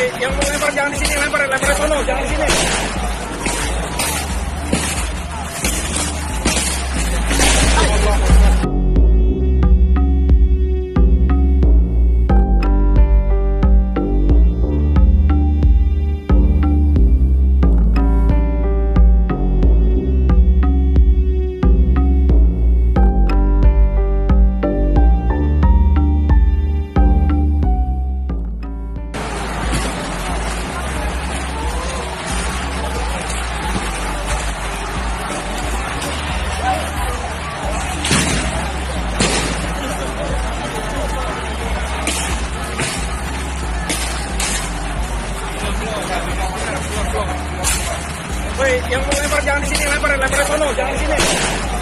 Woi, yang mau lempar jangan di sini, lempar di sono, jangan di sini. Woi, yang mau lempar jangan di sini, lempar di sono, jangan di sini.